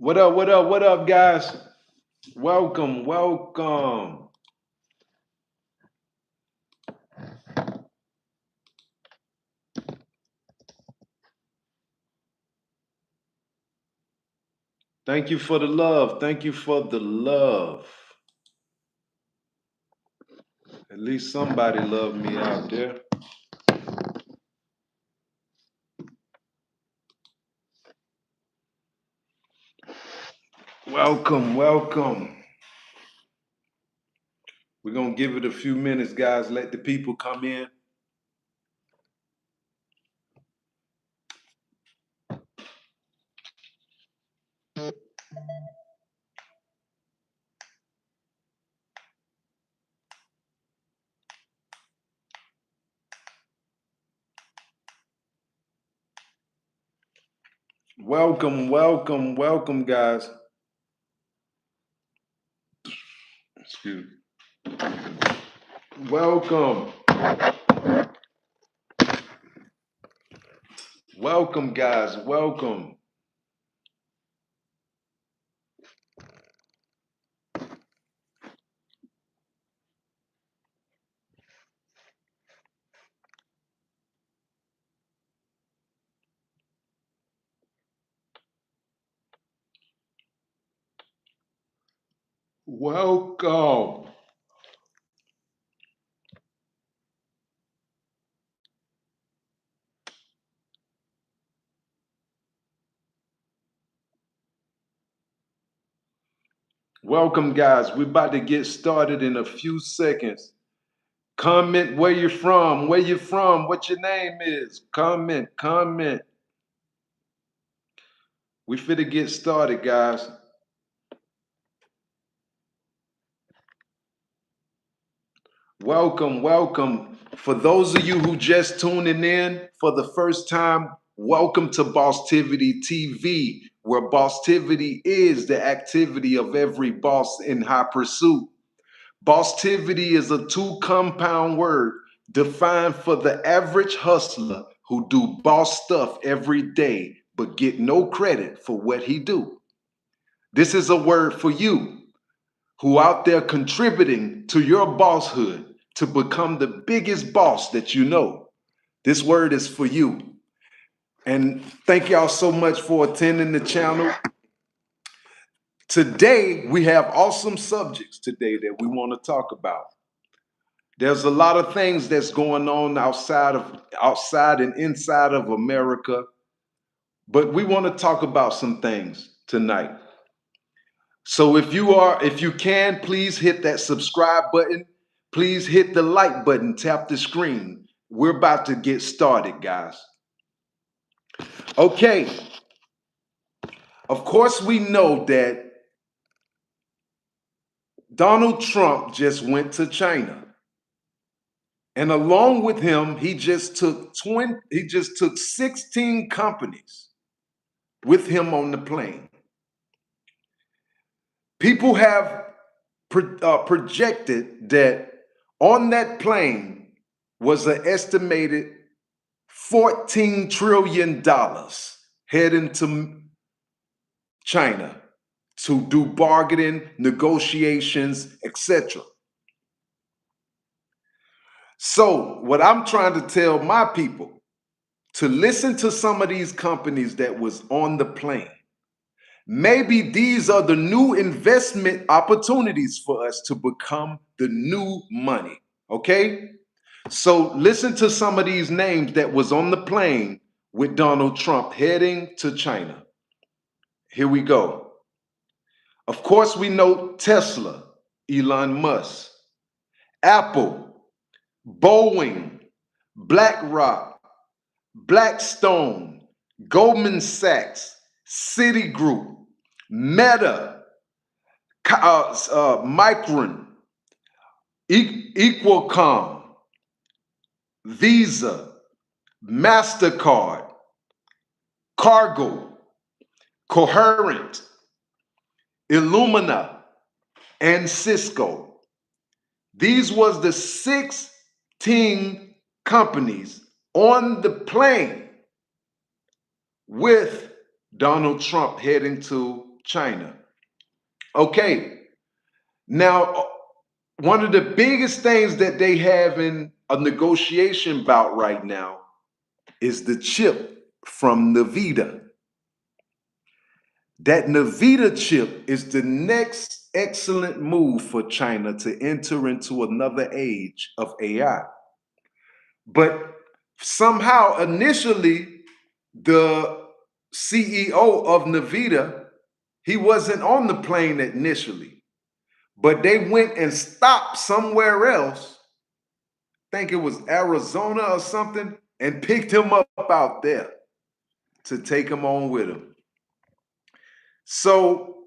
What up, what up, what up, guys? Welcome, welcome. Thank you for the love. Thank you for the love. At least somebody loved me out there. Welcome, welcome. We're going to give it a few minutes, guys. Let the people come in. Welcome, welcome, welcome, guys. Excuse me. Welcome. Welcome, guys. Welcome. Welcome. Welcome, guys. We're about to get started in a few seconds. Comment where you're from, what your name is. Comment. We finna get started, guys. Welcome, welcome. For those of you who just tuning in for the first time, welcome to Bosstiviti TV, where Bosstiviti is the activity of every boss in high pursuit. Bosstivity is a two compound word defined for the average hustler who do boss stuff every day but get no credit for what he do. This is a word for you who out there contributing to your bosshood to become the biggest boss that you know. This word is for you. And thank y'all so much for attending the channel. Today, we have awesome subjects today that we want to talk about. There's a lot of things that's going on outside and inside of America, but we want to talk about some things tonight. So if you can, please hit that subscribe button. Please hit the like button, tap the screen. We're about to get started, guys. Okay. Of course, we know that Donald Trump just went to China. And along with him, he just took 16 companies with him on the plane. People have projected that on that plane was an estimated $14 trillion heading to China to do bargaining, negotiations, etc. So, what I'm trying to tell my people to listen to some of these companies that was on the plane. Maybe these are the new investment opportunities for us to become the new money. Okay? So listen to some of these names that was on the plane with Donald Trump heading to China. Here we go. Of course, we know Tesla, Elon Musk, Apple, Boeing, BlackRock, Blackstone, Goldman Sachs, Citigroup, Meta, Micron, Equalcomm, Visa, MasterCard, Cargo, Coherent, Illumina, and Cisco. These was the 16 companies on the plane with Donald Trump heading to China. Okay, now one of the biggest things that they have in a negotiation bout right now is the chip from Nvidia. That Nvidia chip is the next excellent move for China to enter into another age of AI. But somehow, initially, the CEO of Nvidia, he wasn't on the plane initially, but they went and stopped somewhere else. I think it was Arizona or something, and picked him up out there to take him on with him. So,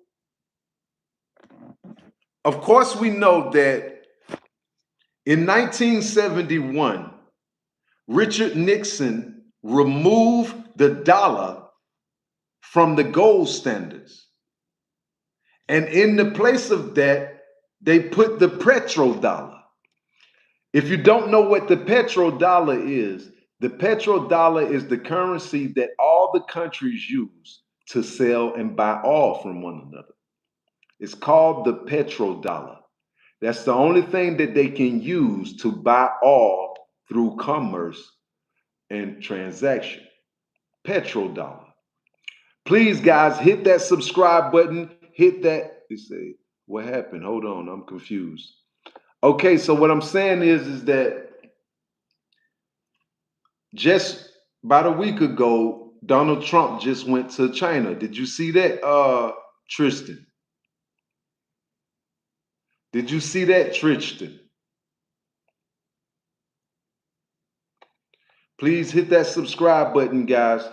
of course, we know that in 1971, Richard Nixon removed the dollar from the gold standards. And in the place of that, they put the petrodollar. If you don't know what the petrodollar is, the petrodollar is the currency that all the countries use to sell and buy oil from one another. It's called the petrodollar. That's the only thing that they can use to buy oil through commerce and transaction. Petrodollar. Please, guys, hit that subscribe button. Hit that. They say, what happened? Hold on, I'm confused. Okay, so what I'm saying is that just about a week ago, Donald Trump just went to China. Did you see that, Tristan? Did you see that, Tristan? Please hit that subscribe button, guys.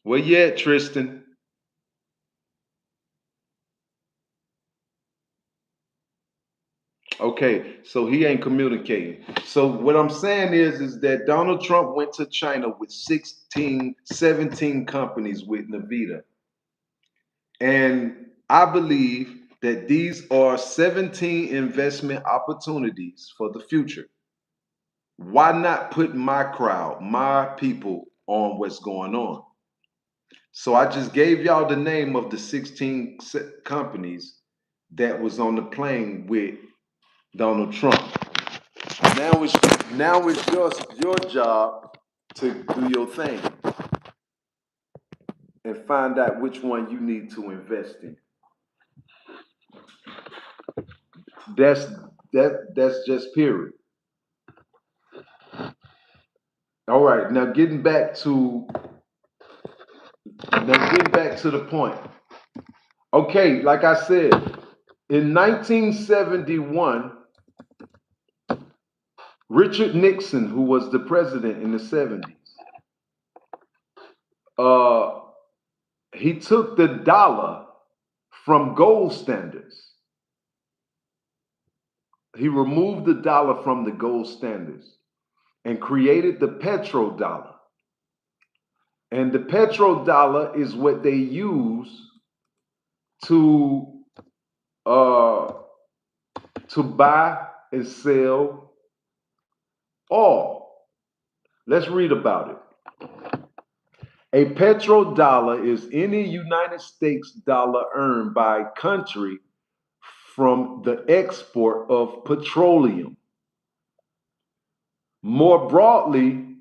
Where you at, Tristan? Okay, so he ain't communicating. So what I'm saying is that Donald Trump went to China with 16, 17 companies with Nvidia. And I believe that these are 17 investment opportunities for the future. Why not put my crowd, my people on what's going on? So I just gave y'all the name of the 16 companies that was on the plane with Donald Trump. Now it's your job to do your thing and find out which one you need to invest in. That's that's just period. All right, getting back to the point. Okay, like I said, in 1971, Richard Nixon, who was the president in the 70s, uh, he took the dollar from gold standards. He removed the dollar from the gold standards and created the petrodollar. And the petrodollar is what they use to uh, to buy and sell oil. Let's read about it. A petrodollar is any United States dollar earned by a country from the export of petroleum. More broadly,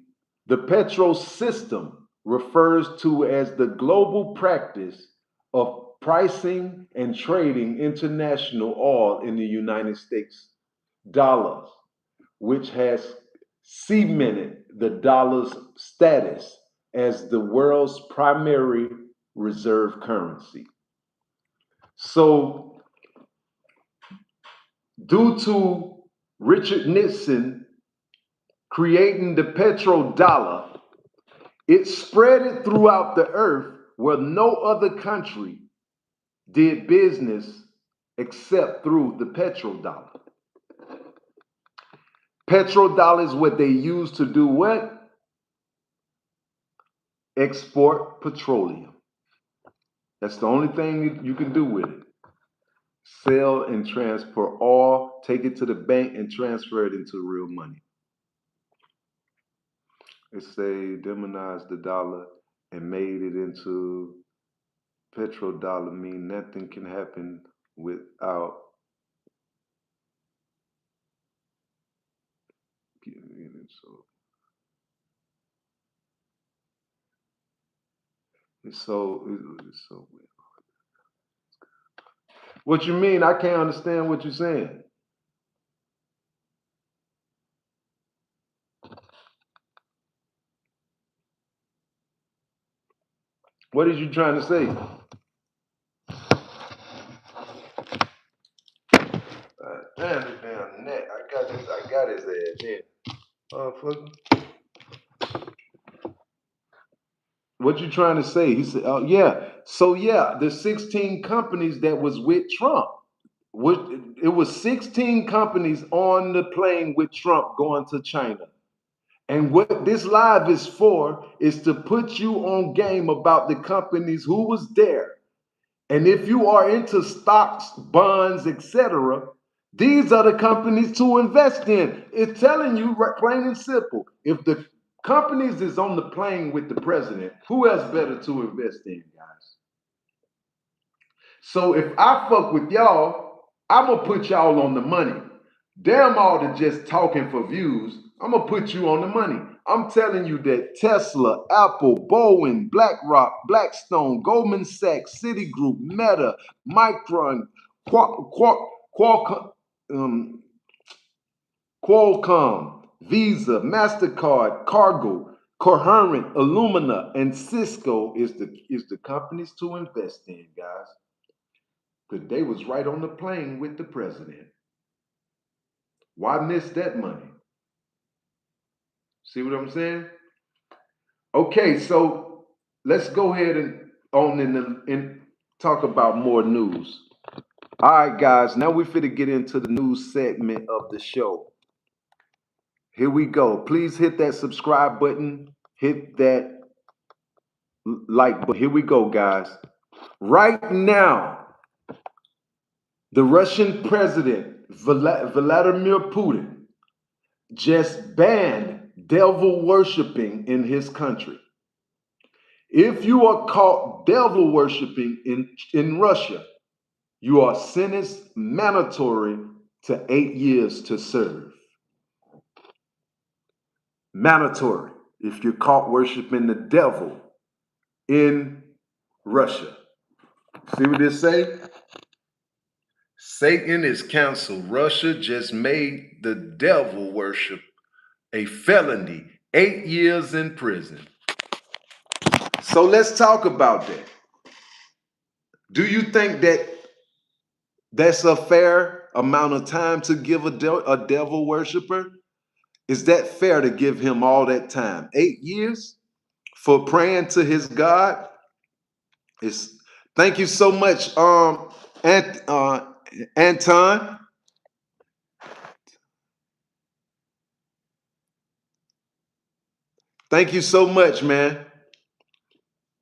the petro system refers to as the global practice of pricing and trading international oil in the United States dollars, which has cemented the dollar's status as the world's primary reserve currency. So, due to Richard Nixon creating the petrodollar, it spread it throughout the earth where no other country did business except through the petrodollar. Petrodollar is what they use to do what? Export petroleum. That's the only thing you can do with it. Sell and transfer oil, take it to the bank and transfer it into real money. It say demonized the dollar and made it into petrodollar, mean nothing can happen without giving it. So it's so weird. What you mean? I can't understand what you're saying. What is you trying to say? Damn this damn net. I got this. I got his ass here. Fuck. What you trying to say? He said, "Oh yeah." So yeah, the 16 companies that was with Trump. It was 16 companies on the plane with Trump going to China. And what this live is for is to put you on game about the companies who was there. And if you are into stocks, bonds, etc., these are the companies to invest in. It's telling you plain and simple. If the companies is on the plane with the president, who else better to invest in, guys? So if I fuck with y'all, I'm gonna put y'all on the money. Damn all the just talking for views. I'm gonna put you on the money. I'm telling you that Tesla, Apple, Boeing, BlackRock, Blackstone, Goldman Sachs, Citigroup, Meta, Micron, Qualcomm, um, Qualcomm, Visa, Mastercard, Cargo, Coherent, Illumina, and Cisco is the companies to invest in, guys. Because they was right on the plane with the president. Why miss that money? See what I'm saying? Okay, so let's go ahead and and talk about more news. All right, guys. Now we finna get into the news segment of the show. Here we go. Please hit that subscribe button. Hit that like button. Here we go, guys. Right now, the Russian president Vladimir Putin just banned devil worshiping in his country. If you are caught devil worshiping in Russia, you are sentenced mandatory to 8 years to serve. Mandatory if you're caught worshiping the devil in Russia. See what this say? Satan is canceled. Russia just made the devil worship a felony, 8 years in prison. So let's talk about that. Do you think that that's a fair amount of time to give a devil worshiper? Is that fair to give him all that time? 8 years for praying to his God? It's, thank you so much, Anton. Thank you so much, man.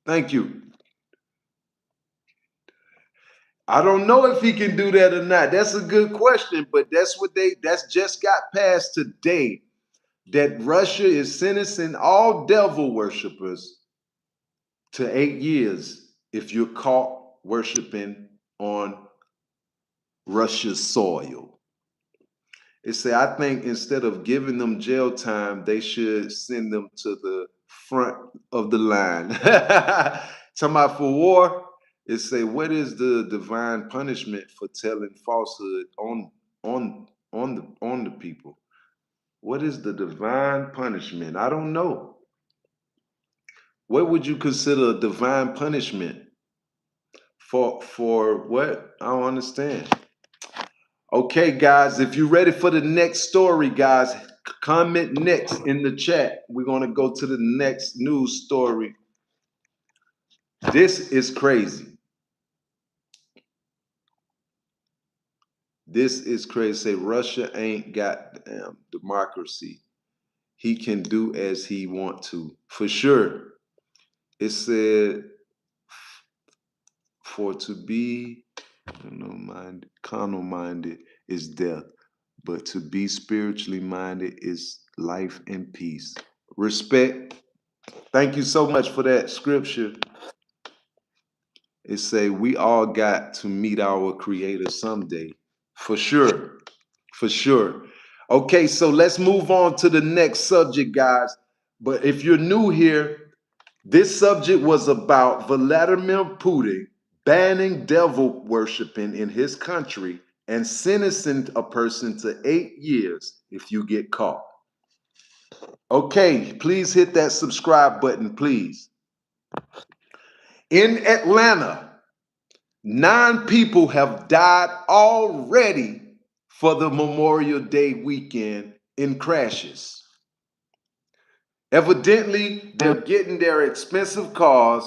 Thank you. I don't know if he can do that or not. That's a good question, but that's just got passed today that Russia is sentencing all devil worshippers to 8 years if you're caught worshiping on Russia's soil. It say, I think instead of giving them jail time, they should send them to the front of the line. Talking about for war, it say, what is the divine punishment for telling falsehood on the people? What is the divine punishment? I don't know. What would you consider a divine punishment for what? I don't understand. Okay, guys, if you're ready for the next story, guys, comment next in the chat. We're going to go to the next news story. This is crazy. This is crazy. Say Russia ain't got democracy. He can do as he want to. For sure. It said for to be carnal minded is death, but to be spiritually minded is life and peace. Respect. Thank you so much for that scripture. It say we all got to meet our creator someday. For sure. For sure. Okay, so let's move on to the next subject, guys. But if you're new here, this subject was about Vladimir Putin banning devil worshiping in his country and sentencing a person to 8 years if you get caught. Okay, please hit that subscribe button, please. In Atlanta, 9 people have died already for the Memorial Day weekend in crashes. Evidently, they're getting their expensive cars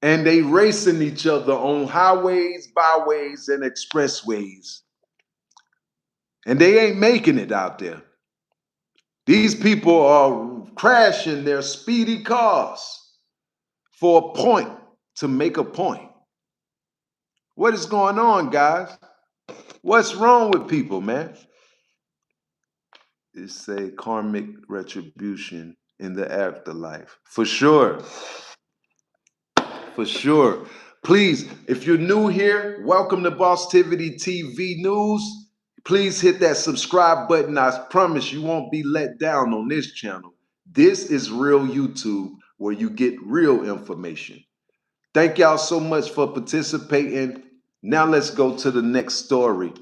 and they racing each other on highways, byways, and expressways. And they ain't making it out there. These people are crashing their speedy cars for a point, to make a point. What is going on, guys? What's wrong with people, man? It's a karmic retribution in the afterlife. For sure. For sure. Please, if you're new here, welcome to Bosstiviti TV News. Please hit that subscribe button. I promise you won't be let down on this channel. This is real YouTube where you get real information. Thank y'all so much for participating. Now let's go to the next story.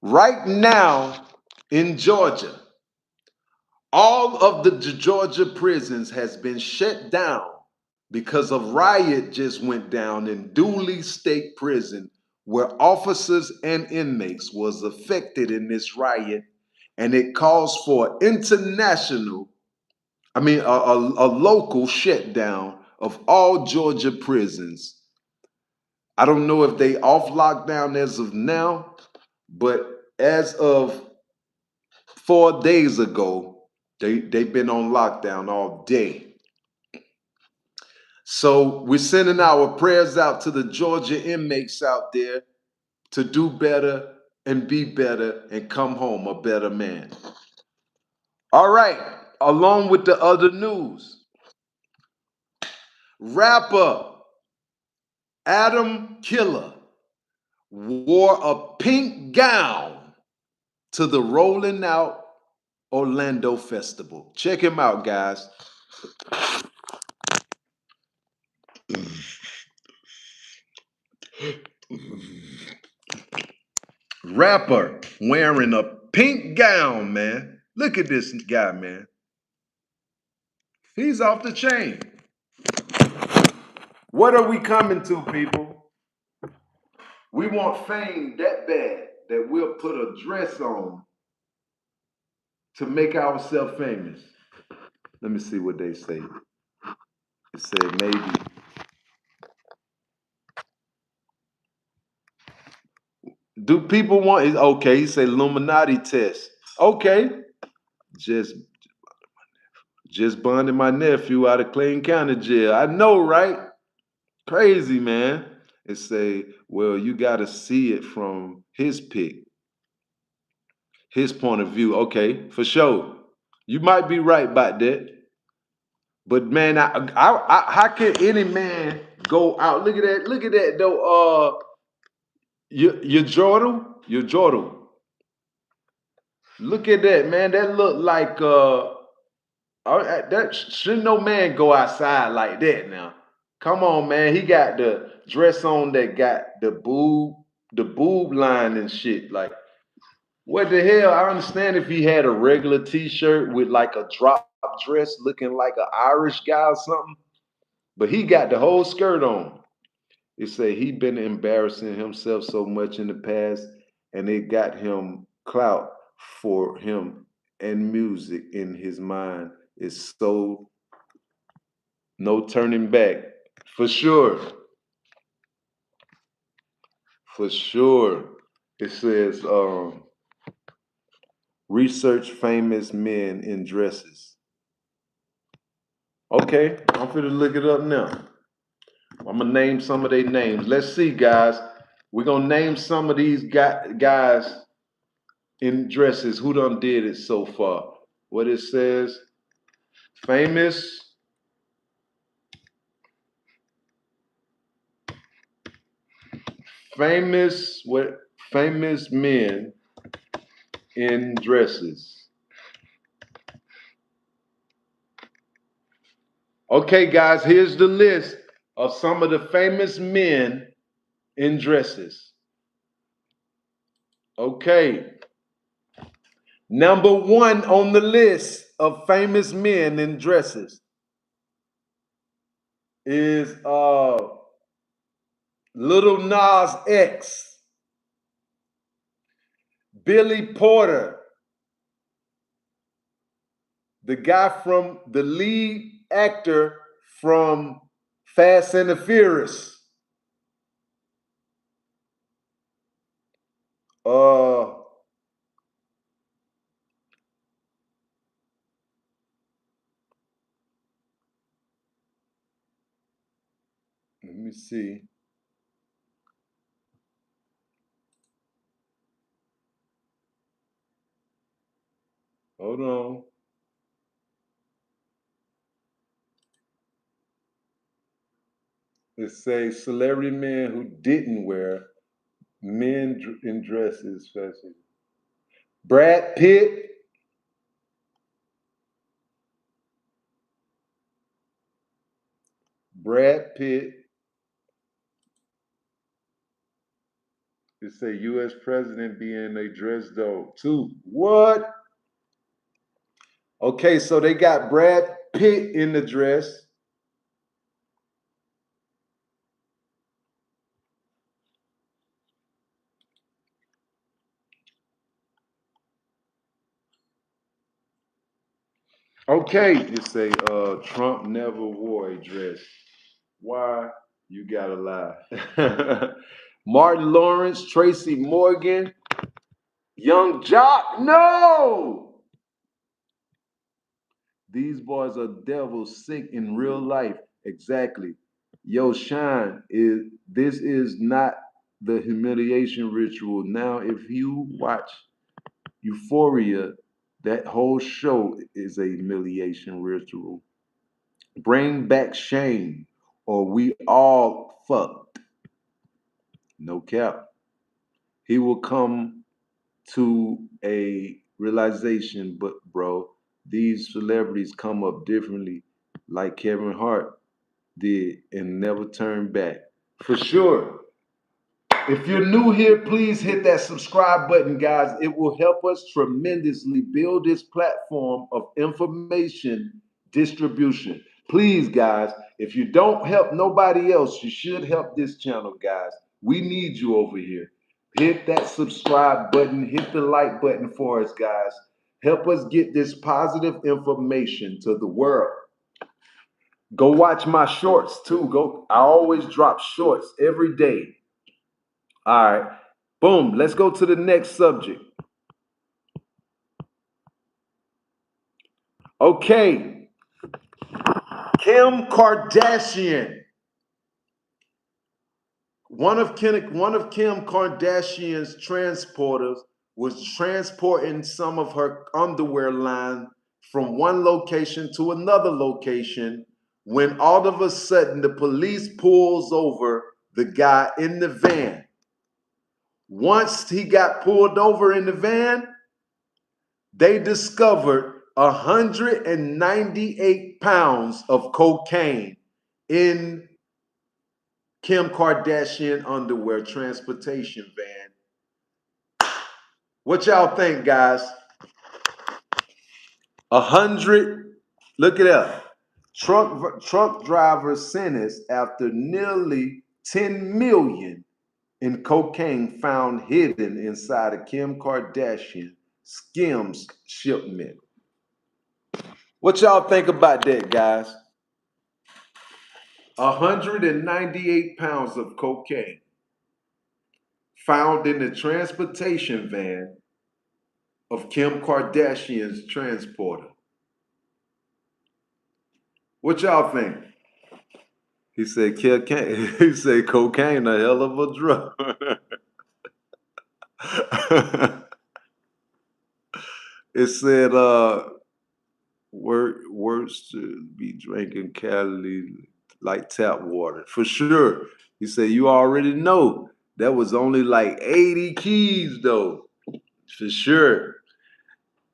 Right now in Georgia, all of the Georgia prisons has been shut down because a riot just went down in Dooley State Prison, where officers and inmates was affected in this riot, and it calls for a local shutdown of all Georgia prisons. I don't know if they off lockdown as of now, but as of 4 days ago, they've been on lockdown all day. So we're sending our prayers out to the Georgia inmates out there to do better and be better and come home a better man. All right, along with the other news, rapper Adam Killer wore a pink gown to the Rolling Out Orlando Festival. Check him out, guys. Rapper wearing a pink gown, man. Look at this guy, man. He's off the chain. What are we coming to, people? We want fame that bad that we'll put a dress on to make ourselves famous. Let me see what they say. It said maybe. Do people want it? Okay, he said Illuminati test. Okay. Just bonded my nephew out of Clayton County jail. I know, right? Crazy, man. It say, well, you got to see it from his point of view. Okay, for sure. You might be right about that. But man, how can any man go out? Look at that though. Your Jordan. Look at that, man. That look like that shouldn't no man go outside like that now. Come on, man. He got the dress on that got the boob line and shit. Like, what the hell? I understand if he had a regular t-shirt with like a drop dress looking like an Irish guy or something, but he got the whole skirt on. It say he been embarrassing himself so much in the past, and it got him clout for him, and music in his mind is so no turning back. For sure. For sure. It says research famous men in dresses. Okay, I'm finna look it up now. I'm gonna name some of their names. Let's see, guys. We're gonna name some of these guys in dresses who done did it so far. what it says. Famous what famous men in dresses. Okay, guys, here's the list of some of the famous men in dresses. Okay. Number one on the list of famous men in dresses is Little Nas X, Billy Porter, the guy from the lead actor from Fast and the Furious. Uh, Let me see. Hold on. It says celebrity men who didn't wear men in dresses. Brad Pitt, Brad Pitt. It say U.S. president being a dress dog too. What? Okay, so they got Brad Pitt in the dress. Okay, it say Trump never wore a dress. Why? You gotta lie. Martin Lawrence, Tracy Morgan, Young Jock. No! These boys are devils sick in real life. Exactly. Yo, Shine, this is not the humiliation ritual. Now, if you watch Euphoria, that whole show is a humiliation ritual. Bring back shame, or we all fucked. No cap. He will come to a realization, but bro, these celebrities come up differently, like Kevin Hart did, and never turn back. For sure. If you're new here, please hit that subscribe button, guys. It will help us tremendously build this platform of information distribution. Please, guys, if you don't help nobody else, you should help this channel, guys. We need you over here. Hit that subscribe button, hit the like button for us, guys. Help us get this positive information to the world. Go watch my shorts too. I always drop shorts every day. All right. Boom. Let's go to the next subject. Okay. Kim Kardashian. One of Kim Kardashian's transporters was transporting some of her underwear line from one location to another location when all of a sudden the police pulls over the guy in the van. Once he got pulled over in the van, they discovered 198 pounds of cocaine in Kim Kardashian underwear transportation van. What y'all think, guys? 100. Look it up. Truck driver sentenced after nearly 10 million in cocaine found hidden inside a Kim Kardashian Skims shipment. What y'all think about that, guys? 198 pounds of cocaine found in the transportation van of Kim Kardashian's transporter. What y'all think? He said cocaine. He said cocaine, a hell of a drug. It said Words to be drinking Cali like tap water. For sure. He said, you already know. That was only like 80 keys though. For sure.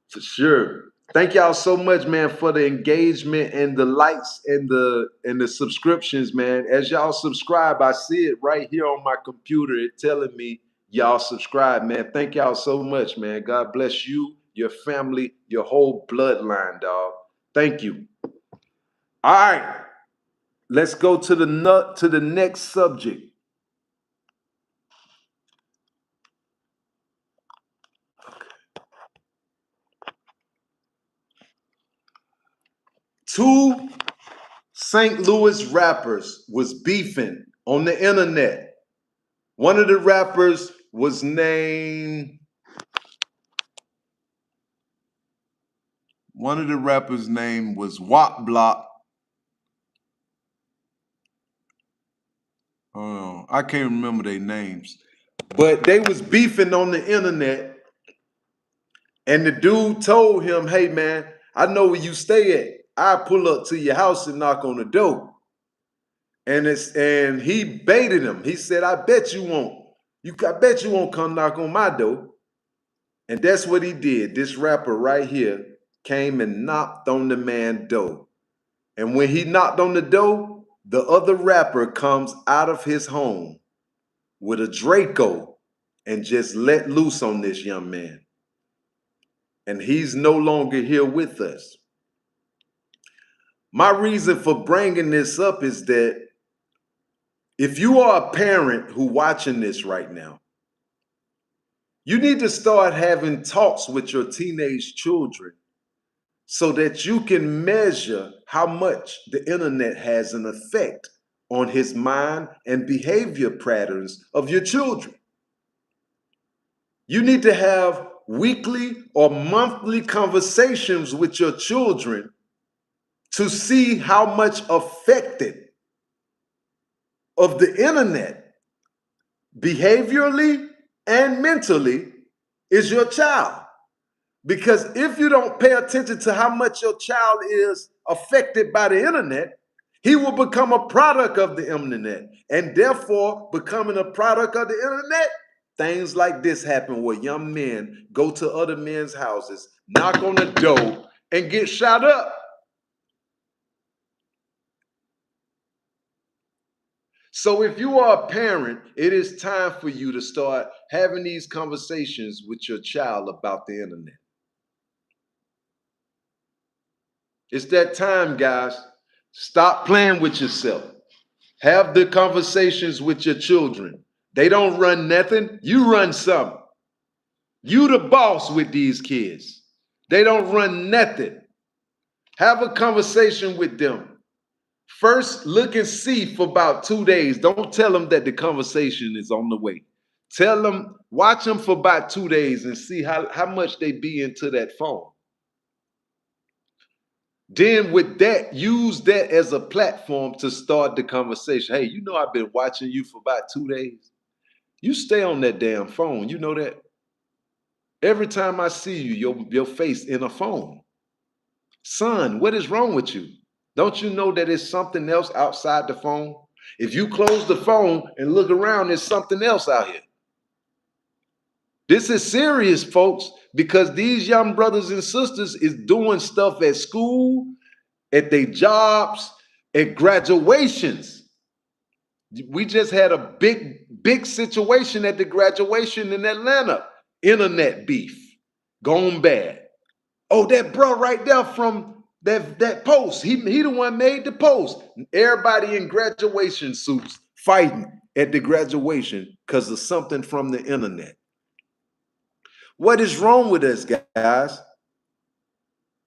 For sure. Thank y'all so much, man, for the engagement and the likes and the subscriptions, man. As y'all subscribe, I see it right here on my computer. It telling me y'all subscribe, man. Thank y'all so much, man. God bless you, your family, your whole bloodline, dog. Thank you. All right. Let's go to the next subject. Two St. Louis rappers was beefing on the internet. One of the rappers was named. One of the rappers' name was Wop Block. I can't remember their names, but they was beefing on the internet, and the dude told him, "Hey man, I know where you stay at. I pull up to your house and knock on the door." And he baited him. He said, "I bet you won't. I bet you won't come knock on my door." And that's what he did. This rapper right here came and knocked on the man's door. And when he knocked on the door, the other rapper comes out of his home with a Draco and just let loose on this young man. And he's no longer here with us. My reason for bringing this up is that if you are a parent who watching this right now, you need to start having talks with your teenage children so that you can measure how much the internet has an effect on his mind and behavior patterns of your children. You need to have weekly or monthly conversations with your children to see how much affected of the internet behaviorally and mentally is your child. Because if you don't pay attention to how much your child is affected by the internet, he will become a product of the internet. And therefore, becoming a product of the internet, things like this happen where young men go to other men's houses, knock on the door, and get shot up. So if you are a parent, it is time for you to start having these conversations with your child about the internet. It's that time, guys. Stop playing with yourself. Have the conversations with your children. They don't run nothing. You run something. You the boss with these kids. They don't run nothing. Have a conversation with them. First, look and see for about 2 days. Don't tell them that the conversation is on the way. Tell them, watch them for about 2 days and see how much they be into that phone. Then with that, use that as a platform to start the conversation. Hey, you know I've been watching you for about 2 days. You stay on that damn phone. You know that? Every time I see you, your face in a phone. Son, what is wrong with you? Don't you know that it's something else outside the phone? If you close the phone and look around, there's something else out here. This is serious, folks, because these young brothers and sisters is doing stuff at school, at their jobs, at graduations. We just had a big situation at the graduation in Atlanta. Internet beef gone bad. Oh, that bro right there from that post. He the one made the post. Everybody in graduation suits fighting at the graduation because of something from the internet. What is wrong with us, guys?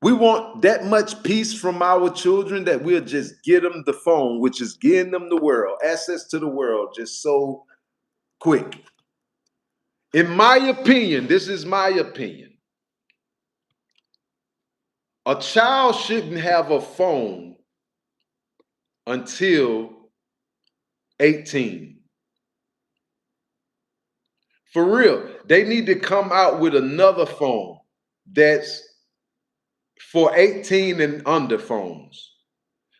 We want that much peace from our children that we'll just get them the phone, which is getting them the world, access to the world, just so quick. In my opinion, this is my opinion. A child shouldn't have a phone until 18. For real, they need to come out with another phone that's for 18 and under phones.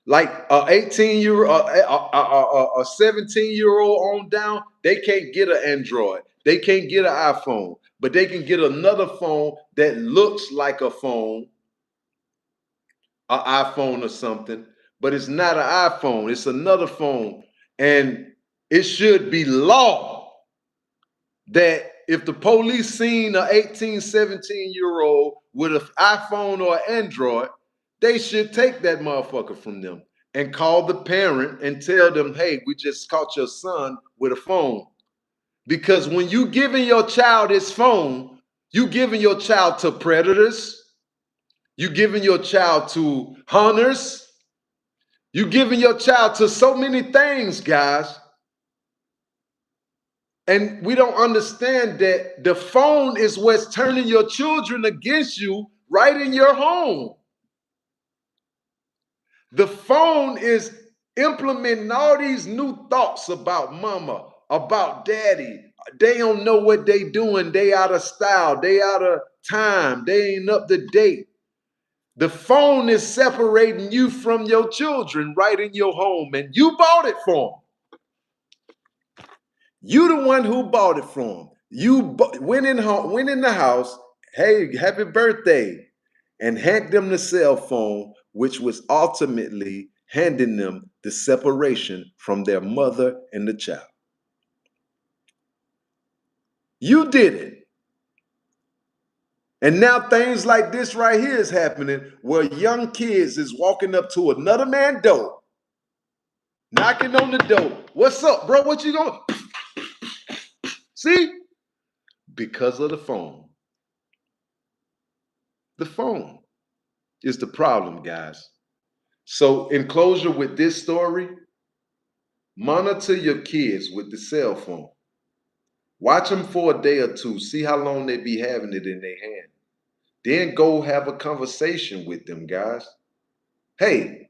Like a 18-year, a 17-year-old on down, they can't get an Android. They can't get an iPhone, but they can get another phone that looks like a phone, an iPhone or something, but it's not an iPhone. It's another phone. And it should be law that if the police seen an 18, 17-year-old with an iPhone or an Android, they should take that motherfucker from them and call the parent and tell them, hey, we just caught your son with a phone. Because when you giving your child his phone, you giving your child to predators, you giving your child to hunters, you giving your child to so many things, guys. And we don't understand that the phone is what's turning your children against you right in your home. The phone is implementing all these new thoughts about mama, about daddy. They don't know what they doing. They out of style. They out of time. They ain't up to date. The phone is separating you from your children right in your home, and you bought it for them. You the one who bought it from them. You went in the house, hey, happy birthday, and hand them the cell phone, which was ultimately handing them the separation from their mother and the child. You did it. And now things like this right here is happening where young kids is walking up to another man's door, knocking on the door. What's up, bro? What you going? See? Because of the phone. The phone is the problem, guys. So, in closure with this story, monitor your kids with the cell phone. Watch them for a day or two. See how long they be having it in their hand. Then go have a conversation with them, guys. Hey,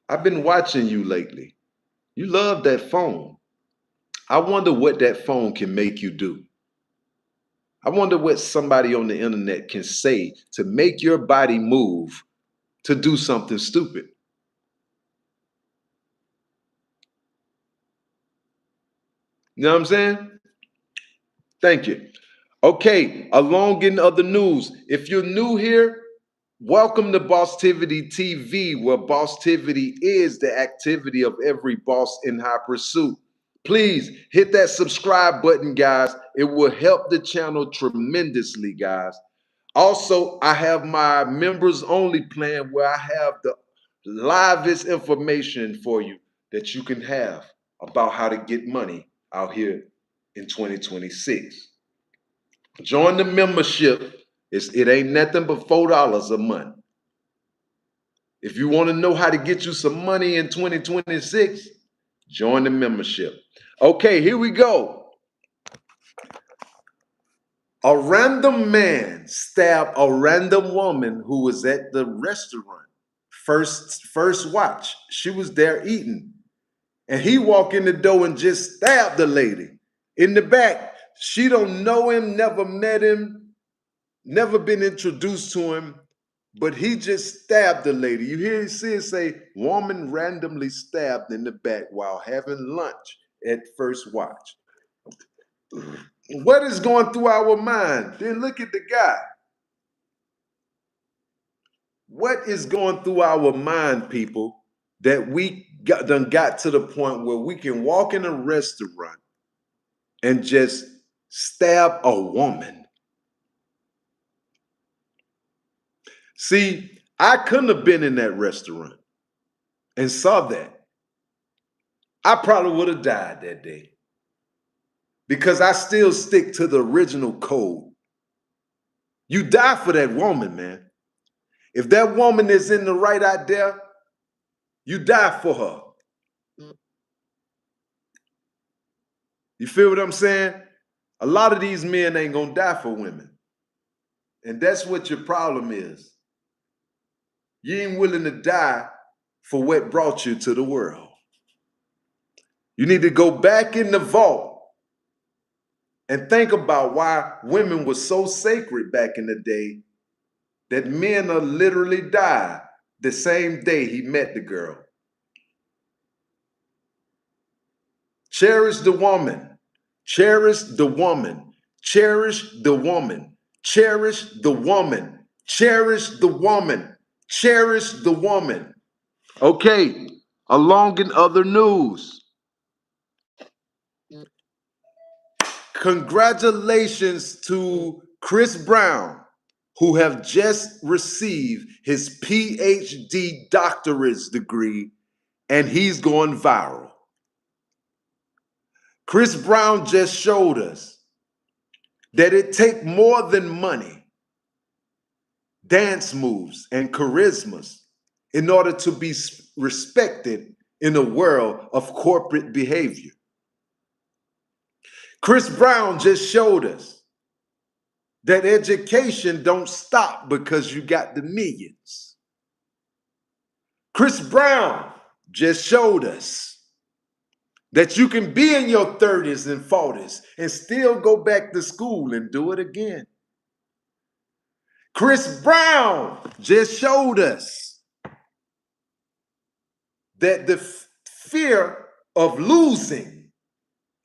I've been watching you lately. You love that phone. I wonder what that phone can make you do. I wonder what somebody on the internet can say to make your body move to do something stupid. You know what I'm saying? Thank you. Okay, along in other news, if you're new here, welcome to Bostiviti TV, where Bosstiviti is the activity of every boss in high pursuit. Please hit that subscribe button, guys. It will help the channel tremendously, guys. Also, I have my members only plan where I have the livest information for you that you can have about how to get money out here in 2026. Join the membership. It ain't nothing but $4 a month. If you want to know how to get you some money in 2026, join the membership. Okay, here we go. A random man stabbed a random woman who was at the restaurant. First watch. She was there eating. And he walked in the door and just stabbed the lady in the back. She don't know him, never met him, never been introduced to him, but he just stabbed the lady. You see it say, woman randomly stabbed in the back while having lunch at first watch. What is going through our mind? Then look at the guy. What is going through our mind, people, that we got to the point where we can walk in a restaurant and just stab a woman? See, I couldn't have been in that restaurant and saw that. I probably would have died that day because I still stick to the original code. You die for that woman, man. If that woman is in the right idea, you die for her. You feel what I'm saying? A lot of these men ain't gonna die for women. And that's what your problem is. You ain't willing to die for what brought you to the world. You need to go back in the vault and think about why women were so sacred back in the day that men are literally die the same day he met the girl. Cherish the woman. Cherish the woman. Cherish the woman. Cherish the woman. Cherish the woman. Cherish the woman. Okay, along in other news, congratulations to Chris Brown, who have just received his PhD doctorate degree, and he's going viral. Chris Brown just showed us that it takes more than money, dance moves, and charismas in order to be respected in a world of corporate behavior. Chris Brown just showed us that education don't stop because you got the millions. Chris Brown just showed us that you can be in your 30s and 40s and still go back to school and do it again. Chris Brown just showed us that the fear of losing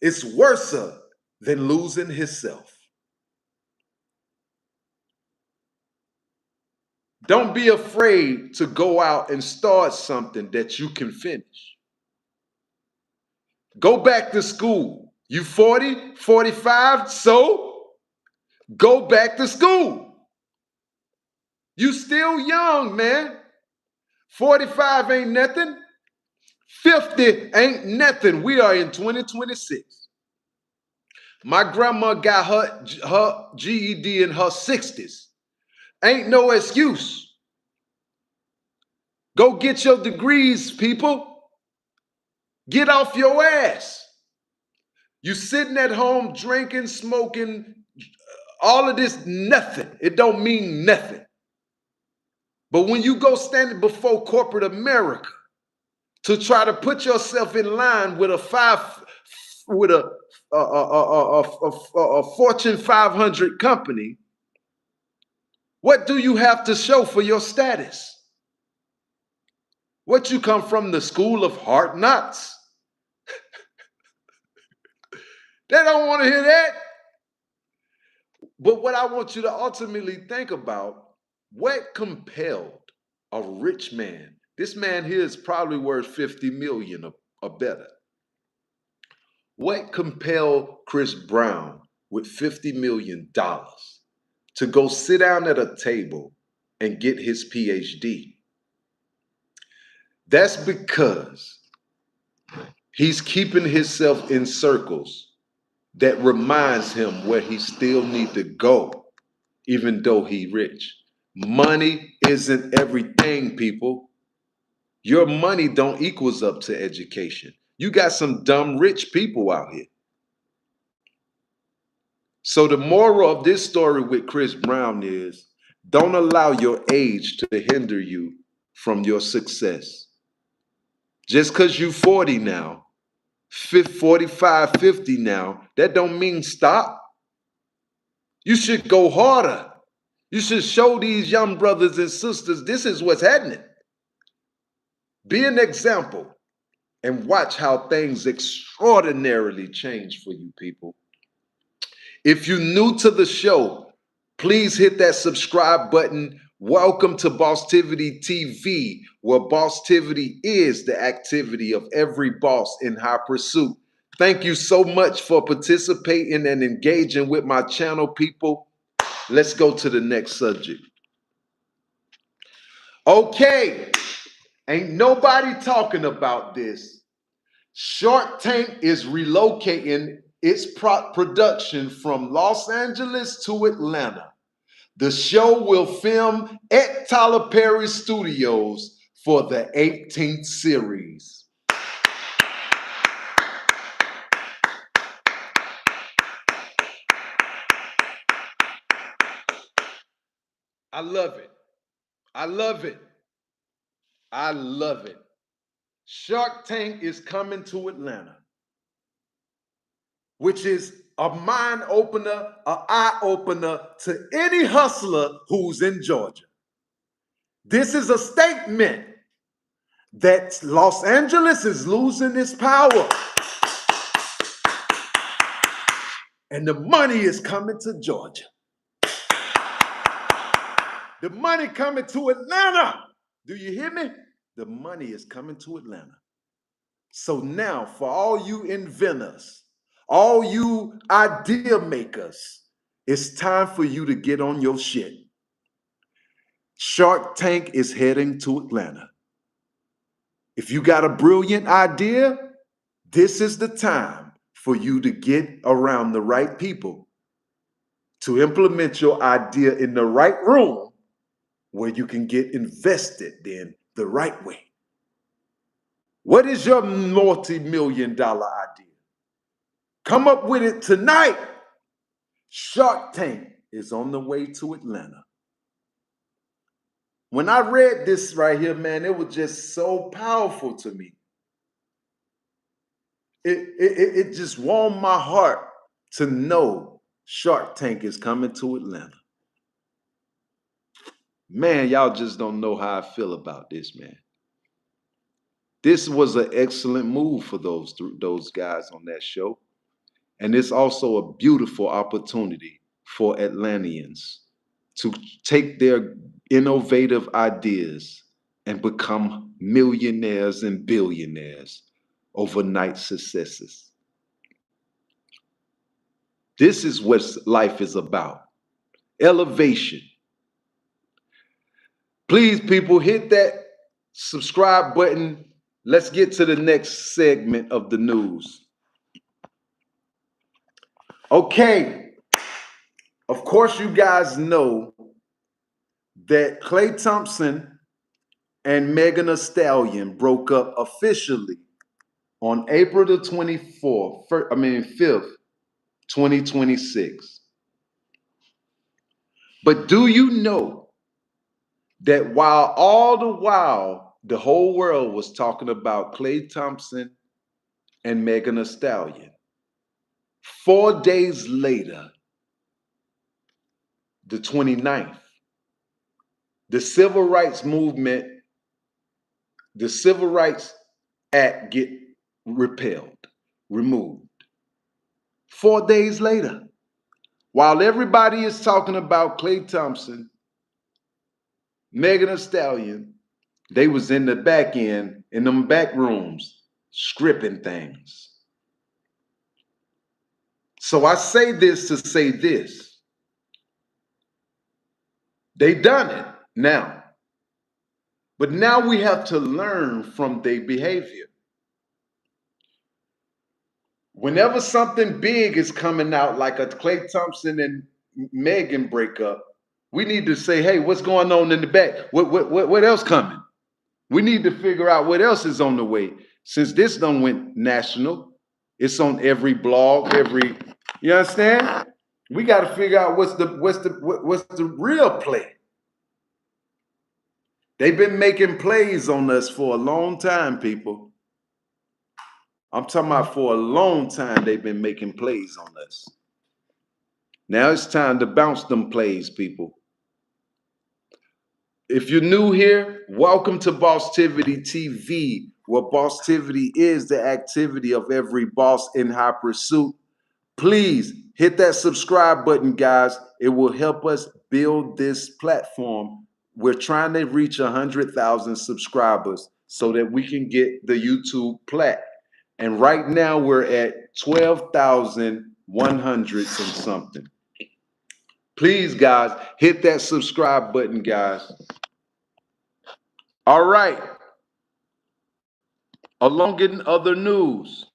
is worse than losing himself. Don't be afraid to go out and start something that you can finish. Go back to school. You 40, 45, so go back to school. You still young, man. 45 ain't nothing. 50 ain't nothing. We are in 2026. My grandma got her GED in her 60s. Ain't no excuse. Go get your degrees, people. Get off your ass. You sitting at home drinking, smoking, all of this, nothing. It don't mean nothing. But when you go standing before corporate America to try to put yourself in line with a Fortune 500 company, what do you have to show for your status? What, you come from the school of hard knocks? They don't want to hear that. But what I want you to ultimately think about, what compelled a rich man? This man here is probably worth 50 million or better. What compelled Chris Brown with $50 million to go sit down at a table and get his PhD? That's because he's keeping himself in circles that reminds him where he still need to go, even though he rich. Money isn't everything, people. Your money don't equals up to education. You got some dumb rich people out here. So the moral of this story with Chris Brown is, don't allow your age to hinder you from your success. Just because you 40 now, 45, 50 now, that don't mean stop. You should go harder. You should show these young brothers and sisters this is what's happening. Be an example and watch how things extraordinarily change for you, people. If you're new to the show, please hit that subscribe button. Welcome to Bostiviti TV, where Bosstiviti is the activity of every boss in high pursuit. Thank you so much for participating and engaging with my channel, people. Let's go to the next subject. Okay, ain't nobody talking about this. Shark Tank is relocating its production from Los Angeles to Atlanta. The show will film at Tyler Perry Studios for the 18th series. I love it. I love it. I love it. Shark Tank is coming to Atlanta, which is a mind opener, an eye opener to any hustler who's in Georgia. This is a statement that Los Angeles is losing its power. And the money is coming to Georgia. The money coming to Atlanta. Do you hear me? The money is coming to Atlanta. So now, for all you inventors, all you idea makers, it's time for you to get on your shit. Shark Tank is heading to Atlanta. If you got a brilliant idea, this is the time for you to get around the right people to implement your idea in the right room where you can get invested in the right way. What is your multi-million-dollar idea? Come up with it tonight. Shark Tank is on the way to Atlanta. When I read this right here, man, it was just so powerful to me. It just warmed my heart to know Shark Tank is coming to Atlanta. Man, y'all just don't know how I feel about this, man. This was an excellent move for those guys on that show. And it's also a beautiful opportunity for Atlanteans to take their innovative ideas and become millionaires and billionaires, overnight successes. This is what life is about. Elevation. Please, people, hit that subscribe button. Let's get to the next segment of the news. Okay. Of course, you guys know that Klay Thompson and Megan Thee Stallion broke up officially on April the 5th, 2026. But do you know that all the while the whole world was talking about Klay Thompson and Megan Thee Stallion, 4 days later, the 29th, the civil rights movement, the Civil Rights Act get removed. 4 days later, while everybody is talking about Klay Thompson, Megan Thee Stallion, they was in the back end, in them back rooms, scripting things. So I say this to say this. They done it now. But now we have to learn from their behavior. Whenever something big is coming out, like a Klay Thompson and Megan breakup, we need to say, hey, what's going on in the back? What else coming? We need to figure out what else is on the way. Since this done went national, it's on every blog, you understand? We got to figure out what's the real play. They've been making plays on us for a long time, people. I'm talking about for a long time they've been making plays on us. Now it's time to bounce them plays, people. If you're new here, welcome to Bosstiviti TV, where Bosstiviti is the activity of every boss in high pursuit. Please hit that subscribe button, guys. It will help us build this platform. We're trying to reach 100,000 subscribers so that we can get the YouTube plat. And right now we're at 12,100 and something. Please, guys, hit that subscribe button, guys. All right. Along in other news,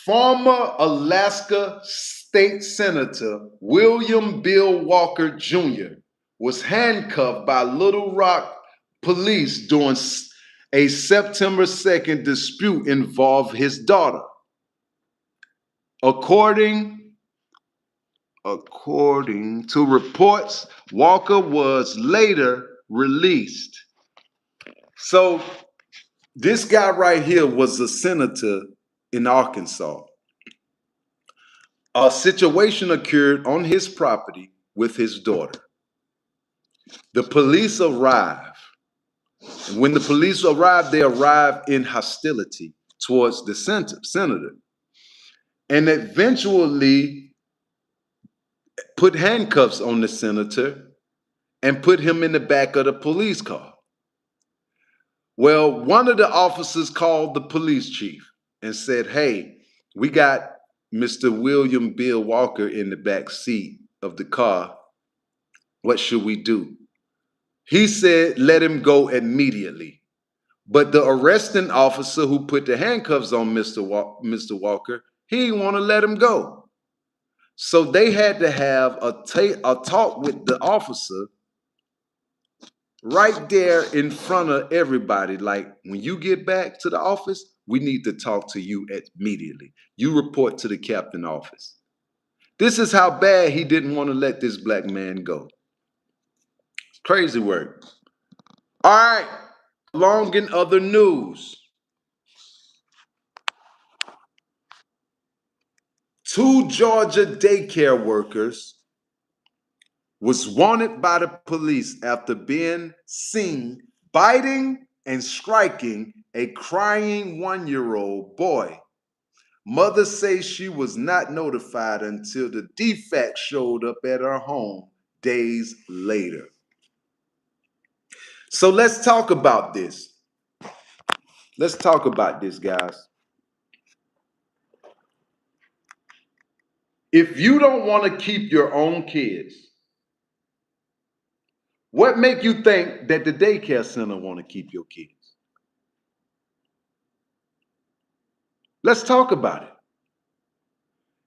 former Alaska State Senator William Bill Walker Jr. was handcuffed by Little Rock police during a September 2nd dispute involving his daughter. According to reports, Walker was later released. So this guy right here was a senator in Arkansas. A situation occurred on his property with his daughter. The police arrive. And when the police arrive, they arrive in hostility towards the senator. And eventually put handcuffs on the senator and put him in the back of the police car. Well, one of the officers called the police chief and said, "Hey, we got Mr. William Bill Walker in the back seat of the car. What should we do?" He said, "Let him go immediately." But the arresting officer who put the handcuffs on Mr. Walker, he didn't want to let him go. So they had to have a talk with the officer right there in front of everybody. Like, when you get back to the office, we need to talk to you immediately. You report to the captain office. This is how bad he didn't want to let this black man go. Crazy work. All right, along in other news, two Georgia daycare workers was wanted by the police after being seen biting and striking a crying 1-year-old boy. Mother says she was not notified until the defect showed up at her home days later. So let's talk about this. Let's talk about this, guys. If you don't want to keep your own kids, what make you think that the daycare center want to keep your kids? Let's talk about it.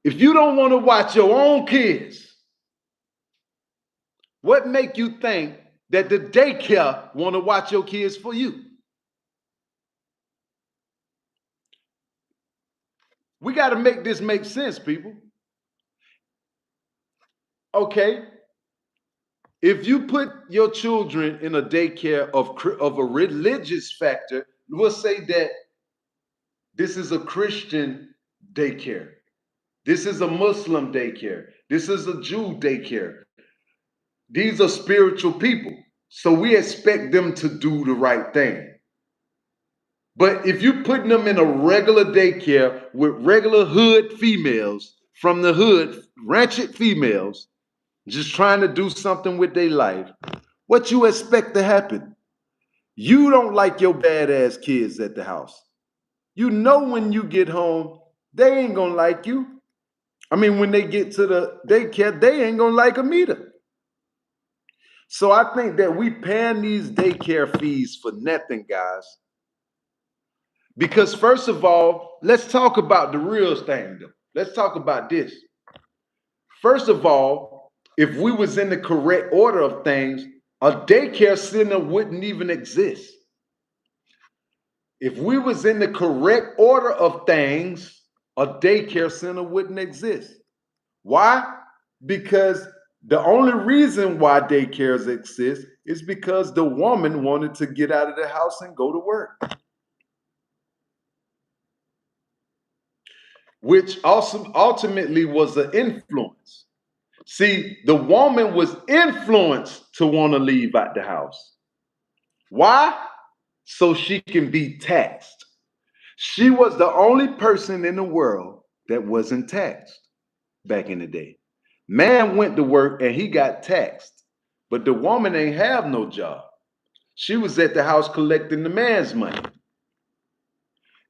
If you don't want to watch your own kids, what make you think that the daycare want to watch your kids for you? We got to make this make sense, people. Okay, if you put your children in a daycare of a religious factor, we'll say that this is a Christian daycare. This is a Muslim daycare. This is a Jew daycare. These are spiritual people. So we expect them to do the right thing. But if you're putting them in a regular daycare with regular hood females from the hood, ratchet females, just trying to do something with their life, what you expect to happen? You don't like your badass kids at the house. You know when you get home, they ain't gonna like you. I mean, when they get to the daycare, they ain't gonna like them either. So I think that we paying these daycare fees for nothing, guys. Because first of all, let's talk about the real thing though. Let's talk about this. First of all, if we was in the correct order of things, a daycare center wouldn't even exist. If we was in the correct order of things, a daycare center wouldn't exist. Why? Because the only reason why daycares exist is because the woman wanted to get out of the house and go to work, which also ultimately was an influence. See, the woman was influenced to want to leave out the house. Why? So she can be taxed. She was the only person in the world that wasn't taxed back in the day. Man went to work and he got taxed, but the woman ain't have no job. She was at the house collecting the man's money.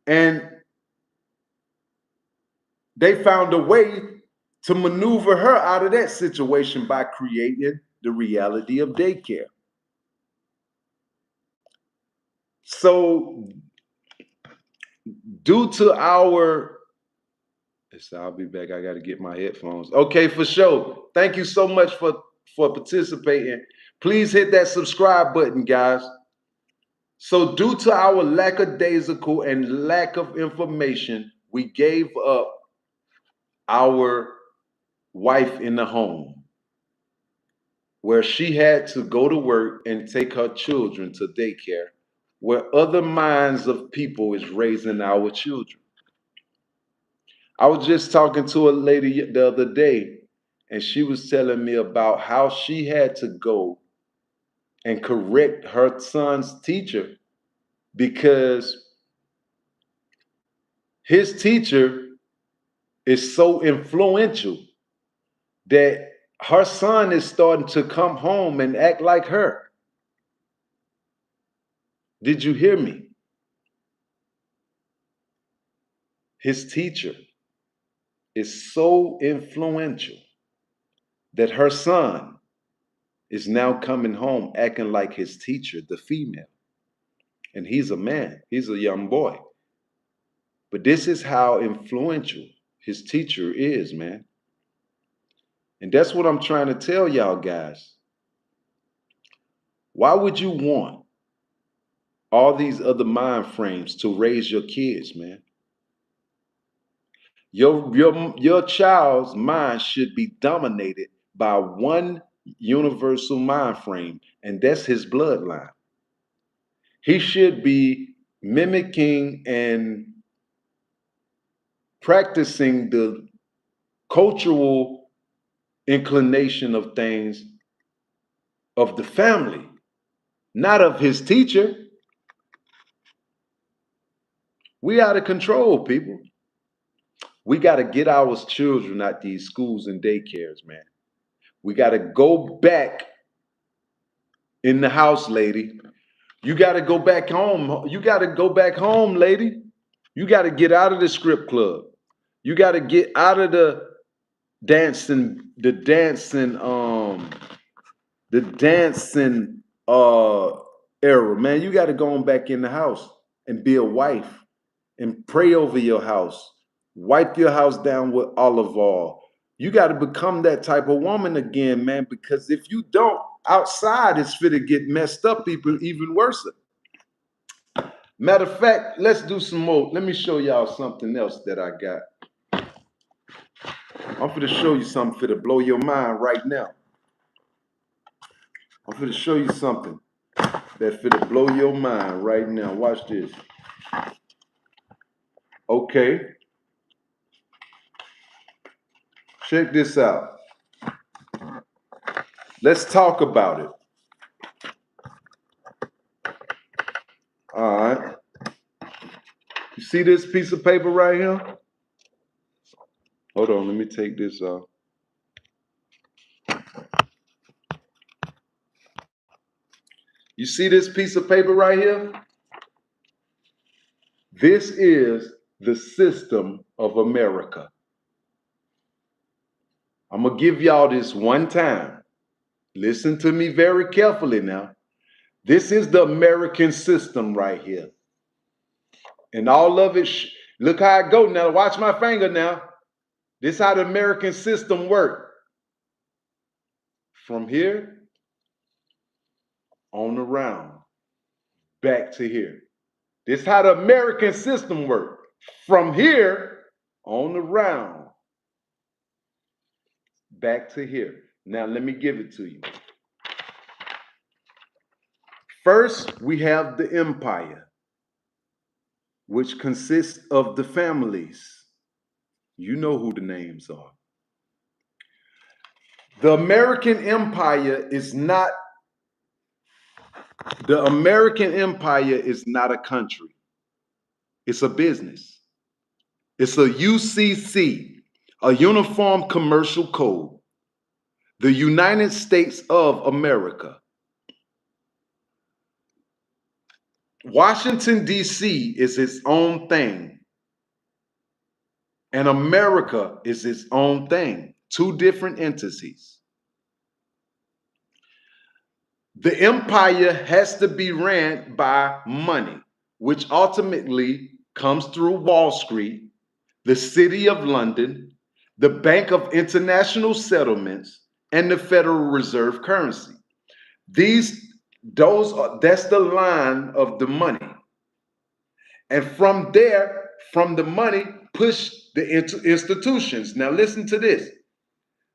And they found a way to maneuver her out of that situation by creating the reality of daycare. So, due to our, I'll be back. I got to get my headphones. Okay, for sure. Thank you so much for participating. Please hit that subscribe button, guys. So, due to our lackadaisical and lack of information, we gave up our wife in the home, where she had to go to work and take her children to daycare, where other minds of people is raising our children. I was just talking to a lady the other day, and she was telling me about how she had to go and correct her son's teacher because his teacher is so influential that her son is starting to come home and act like her. Did you hear me? His teacher is so influential that her son is now coming home acting like his teacher, the female. And he's a man, he's a young boy. But this is how influential his teacher is, man. And that's what I'm trying to tell y'all guys. Why would you want all these other mind frames to raise your kids, man? Your child's mind should be dominated by one universal mind frame, and that's his bloodline. He should be mimicking and practicing the cultural inclination of things of the family, not of his teacher. We out of control, people. We got to get our children out these schools and daycares, man. We got to go back in the house, lady. You got to go back home. You got to go back home, lady. You got to get out of the strip club. You got to get out of the dancing, the dancing era, man. You got to go on back in the house and be a wife and pray over your house. Wipe your house down with olive oil. You got to become that type of woman again, man, because if you don't, outside it's fit to get messed up, people, even worse. Matter of fact, let's do some more. Let me show y'all something else that I got. I'm going to show you something for to blow your mind right now. I'm going to show you something that fit to blow your mind right now. Watch this. Okay. Check this out. Let's talk about it. All right. You see this piece of paper right here? Hold on, let me take this off. You see this piece of paper right here? This is the system of America. I'm going to give y'all this one time. Listen to me very carefully now. This is the American system right here. And all of it, look how it go now. Watch my finger now. This is how the American system works. From here on around, back to here. This is how the American system works. From here on around, back to here. Now let me give it to you. First, we have the empire, which consists of the families. You know who the names are. The American Empire is not a country. It's a business. It's a UCC, a Uniform Commercial Code. The United States of America. Washington, D.C. is its own thing. And America is its own thing. Two different entities. The empire has to be ran by money, which ultimately comes through Wall Street, the City of London, the Bank of International Settlements, and the Federal Reserve currency. That's the line of the money. And from there, from the money, push the institutions. Now listen to this.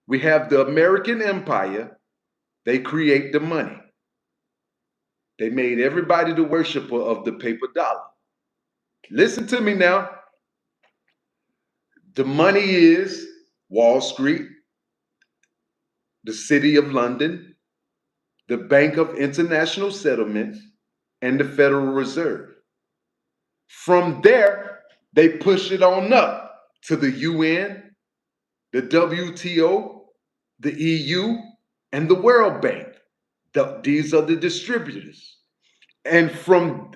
We have the American Empire. They create the money. They made everybody the worshiper of the paper dollar. Listen to me now. The money is Wall Street, the City of London, the Bank of International Settlements, and the Federal Reserve. From there, they push it on up to the UN, the WTO, the EU, and the World Bank. These are the distributors. And from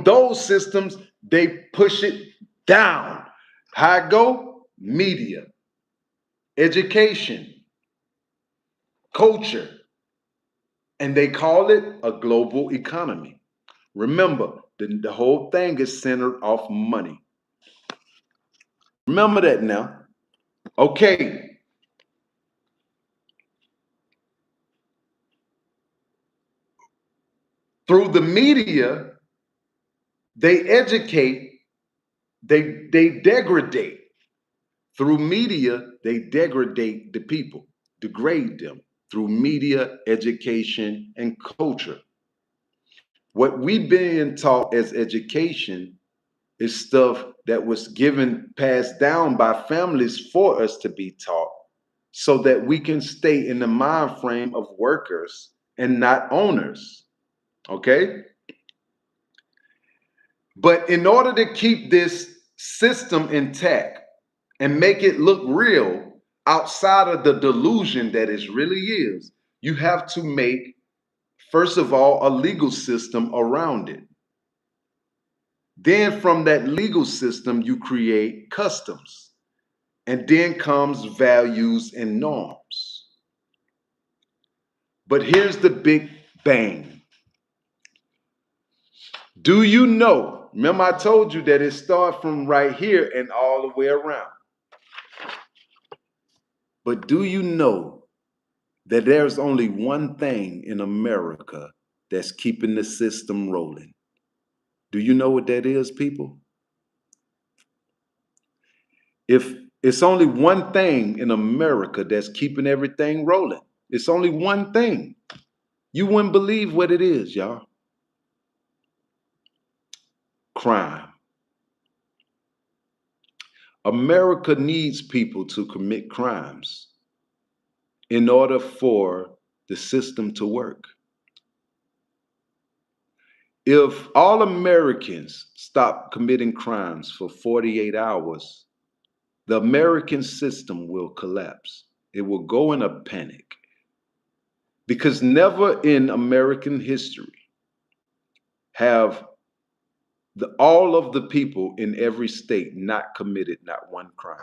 those systems, they push it down. How it go? Media, education, culture, and they call it a global economy. Remember, the whole thing is centered off money. Remember that now. Okay, through the media, they educate, they degrade. Through media, they degrade the people, degrade them through media, education, and culture. What we've been taught as education is stuff that was given, passed down by families for us to be taught so that we can stay in the mind frame of workers and not owners. Okay? But in order to keep this system intact and make it look real outside of the delusion that it really is, you have to make, first of all, a legal system around it. Then from that legal system, you create customs. And then comes values and norms. But here's the big bang. Do you know? Remember, I told you that it starts from right here and all the way around. But do you know that there's only one thing in America that's keeping the system rolling? Do you know what that is, people? If it's only one thing in America that's keeping everything rolling, it's only one thing. You wouldn't believe what it is, y'all. Crime. America needs people to commit crimes in order for the system to work. If all Americans stop committing crimes for 48 hours, the American system will collapse. It will go in a panic. Because never in American history have all of the people in every state not committed not one crime.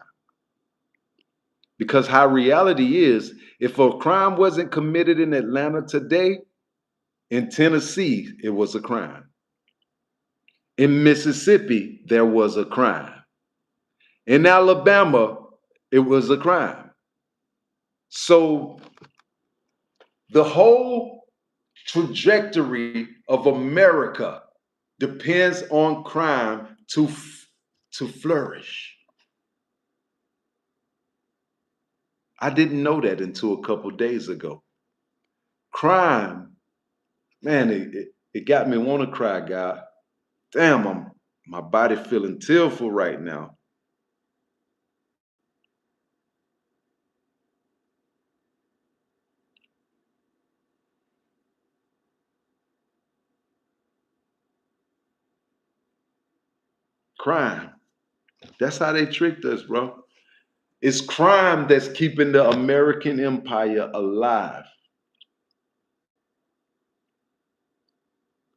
Because how reality is, if a crime wasn't committed in Atlanta today, in Tennessee, it was a crime. In Mississippi, there was a crime. In Alabama, it was a crime. So the whole trajectory of America depends on crime to flourish. I didn't know that until a couple days ago. Crime, man, it got me want to cry, God. Damn, my body feeling tearful right now. Crime. That's how they tricked us, bro. It's crime that's keeping the American empire alive.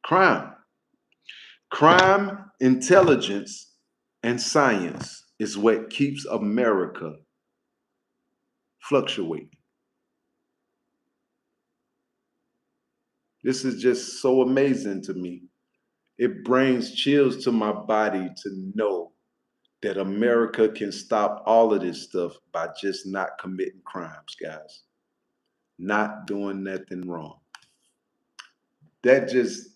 Crime. Crime, intelligence, and science is what keeps America fluctuating. This is just so amazing to me. It brings chills to my body to know that America can stop all of this stuff by just not committing crimes, guys. Not doing nothing wrong. That just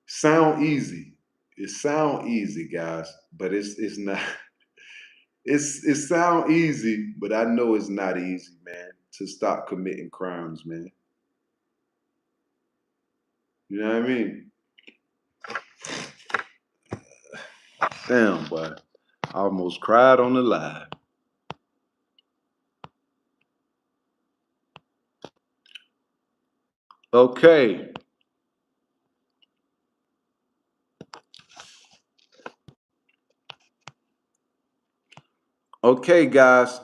sound easy. It sound easy, guys, but it's not. It sound easy, but I know it's not easy, man. To stop committing crimes, man. You know what I mean? Damn, boy. I almost cried on the live. Okay. Okay, guys.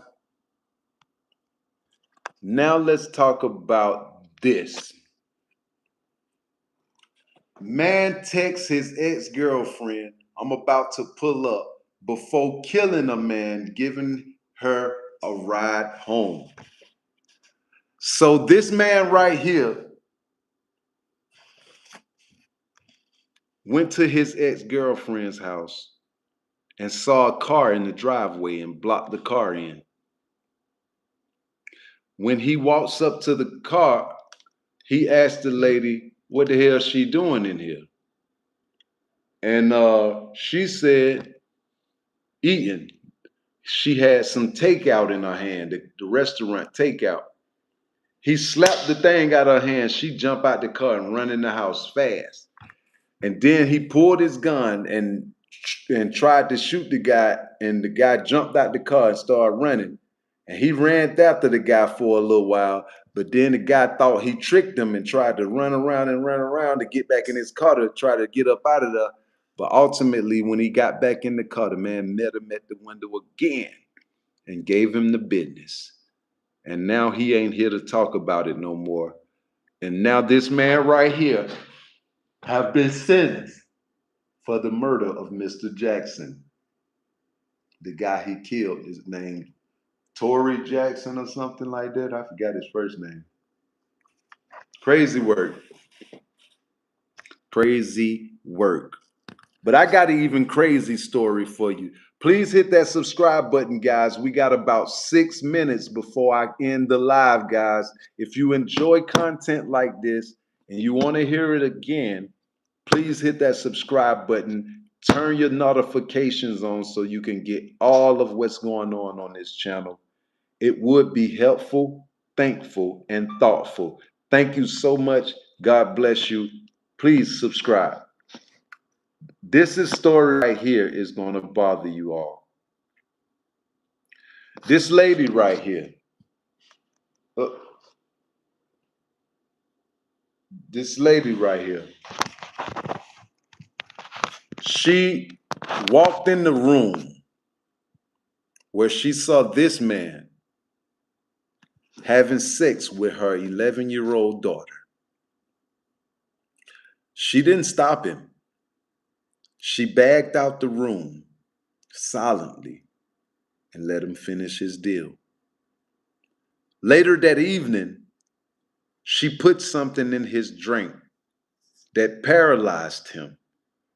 Now let's talk about this. Man texts his ex-girlfriend, I'm about to pull up, before killing a man, giving her a ride home. So this man right here went to his ex-girlfriend's house and saw a car in the driveway and blocked the car in. When he walks up to the car, he asked the lady, what the hell is she doing in here? And she said, eating. She had some takeout in her hand, the restaurant takeout. He slapped the thing out of her hand. She jumped out the car and run in the house fast. And then he pulled his gun and tried to shoot the guy. And the guy jumped out the car and started running. And he ran after the guy for a little while. But then the guy thought he tricked him and tried to run around to get back in his car to try to get up out of there. But ultimately, when he got back in the car, the man met him at the window again and gave him the business. And now he ain't here to talk about it no more. And now this man right here have been sentenced for the murder of Mr. Jackson. The guy he killed is named Tory Jackson or something like that. I forgot his first name. Crazy work. Crazy work. But I got an even crazy story for you. Please hit that subscribe button, guys. We got about 6 minutes before I end the live, guys. If you enjoy content like this and you want to hear it again, please hit that subscribe button. Turn your notifications on so you can get all of what's going on this channel. It would be helpful, thankful, and thoughtful. Thank you so much. God bless you. Please subscribe. This story right here is going to bother you all. This lady right here, uh, this lady right here, she walked in the room where she saw this man having sex with her 11-year-old daughter. She didn't stop him. She bagged out the room silently and let him finish his deal. Later that evening, she put something in his drink that paralyzed him,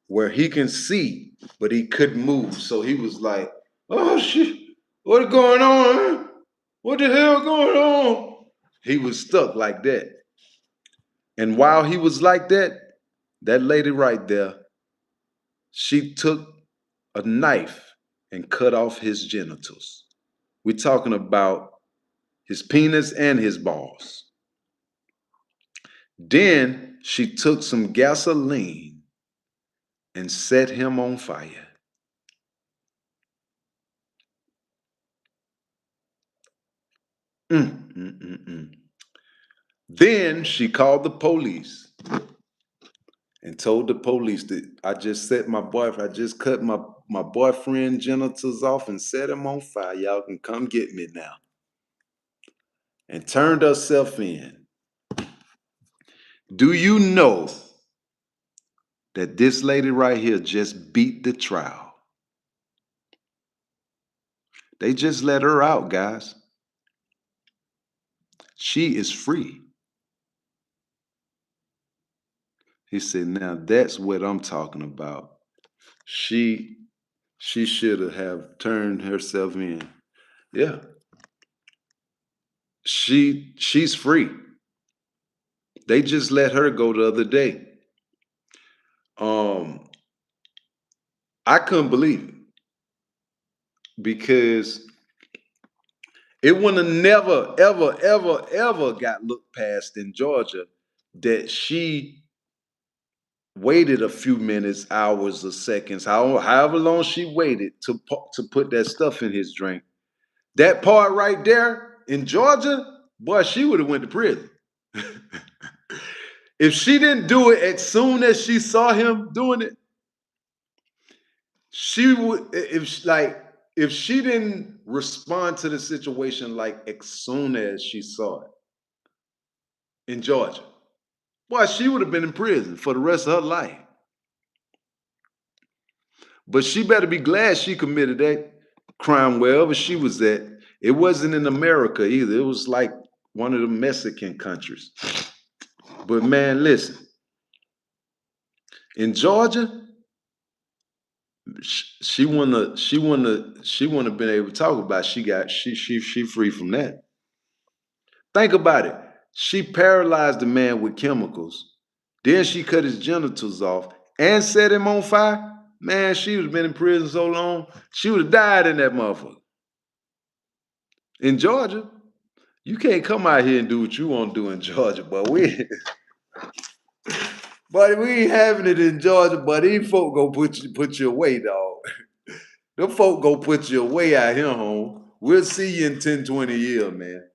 where he can see, but he couldn't move. So he was like, oh shit, what's going on? What the hell going on? He was stuck like that. And while he was like that, that lady right there, she took a knife and cut off his genitals. We're talking about his penis and his balls. Then she took some gasoline and set him on fire. Mm, mm, mm, mm. Then she called the police and told the police that I just set my boyfriend, I just cut my boyfriend genitals off and set him on fire. Y'all can come get me now. And turned herself in. Do you know that this lady right here just beat the trial? They just let her out, guys. She is free. He said, now that's what I'm talking about. She should have turned herself in. Yeah. She's free. They just let her go the other day. Um, I couldn't believe it because it would have never, ever, ever, ever got looked past in Georgia that she waited a few minutes, hours, or seconds, however long she waited to put that stuff in his drink. That part right there in Georgia, boy, she would have went to prison. If she didn't do it as soon as she saw him doing it, she would. If she didn't respond to the situation like as soon as she saw it in Georgia, boy, she would have been in prison for the rest of her life. But she better be glad she committed that crime wherever she was at. It wasn't in America either. It was like one of the Mexican countries. But man, listen, in Georgia, she wanna been able to talk about she free from that. Think about it. She paralyzed the man with chemicals. Then she cut his genitals off and set him on fire. Man, she was been in prison so long, she would have died in that motherfucker. In Georgia, you can't come out here and do what you want to do in Georgia, but but we ain't having it in Georgia. But these folk gonna put you away, dog. Them folk gonna put you away out here, home. We'll see you in 10, 20 years, man.